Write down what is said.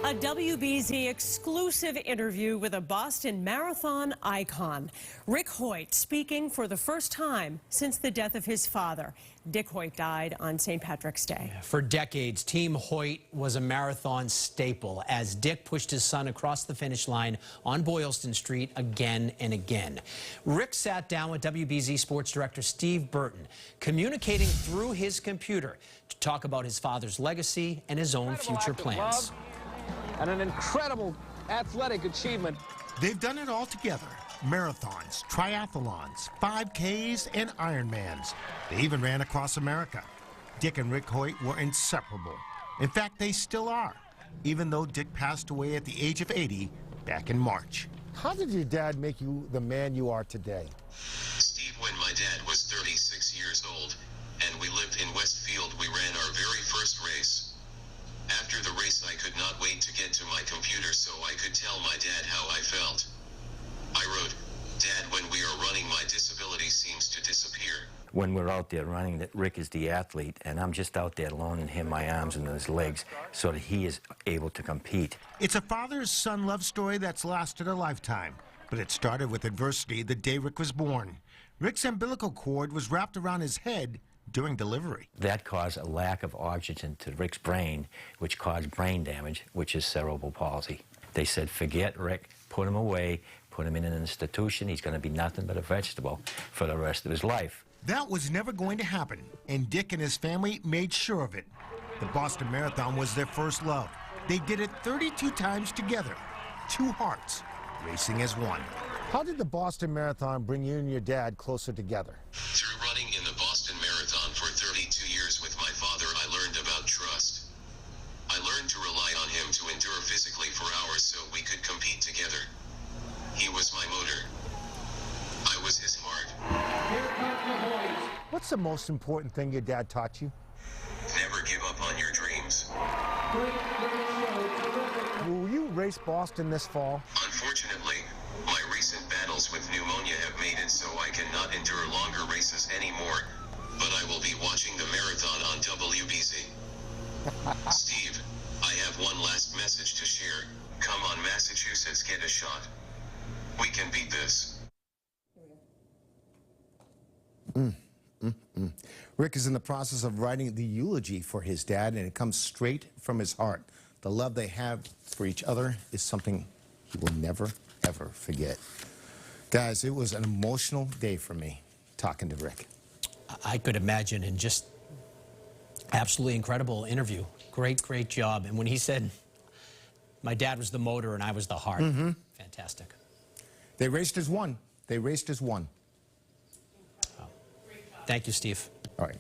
A WBZ exclusive interview with a Boston Marathon icon. Dick Hoyt speaking for the first time since the death of his father. Dick Hoyt died on St. Patrick's Day. For decades, Team Hoyt was a marathon staple as Dick pushed his son across the finish line on Boylston Street again and again. Rick sat down with WBZ Sports Director Steve Burton, communicating through his computer to talk about his father's legacy and his own future plans. And an incredible athletic achievement. They've done it all together. Marathons, triathlons, 5Ks, and Ironmans. They even ran across America. Dick and Dick Hoyt were inseparable. In fact, they still are, even though Dick passed away at the age of 80 back in March. How did your dad make you the man you are today? Steve, when my dad was 36 years old and we lived in Westfield, we ran our very first race. After the race, I could not wait to get to my computer so I could tell my dad how I felt. I wrote, "Dad, when we are running, my disability seems to disappear." When we're out there running, that Rick is the athlete, and I'm just out there loaning him my arms and his legs so that he is able to compete. It's a father-son love story that's lasted a lifetime, but it started with adversity the day Rick was born. Rick's umbilical cord was wrapped around his head during delivery. That caused a lack of oxygen to Rick's brain, which caused brain damage, which is cerebral palsy. They said, forget Rick, put him away, put him in an institution. He's going to be nothing but a vegetable for the rest of his life. That was never going to happen, and Dick and his family made sure of it. The Boston Marathon was their first love. They did it 32 times together, two hearts, racing as one. How did the Boston Marathon bring you and your dad closer together? Through running in the Boston Marathon for 32 years with my father, I learned about trust. I learned to rely on him to endure physically for hours so we could compete together. He was my motor. I was his heart. What's the most important thing your dad taught you? Never give up on your dreams. Will you race Boston this fall? Unfortunately, my recent battles with pneumonia have made it so I cannot endure longer races anymore, but I will be watching the marathon on WBZ. Steve, I have one last message to share. Come on, Massachusetts, get a shot. We can beat this. Rick is in the process of writing the eulogy for his dad, and it comes straight from his heart. The love they have for each other is something he will never, ever forget. Guys, it was an emotional day for me talking to Rick. I could imagine, and just absolutely incredible interview. Great, great job. And when he said, my dad was the motor and I was the heart, fantastic. They raced as one. They raced as one. Thank you, Steve. All right.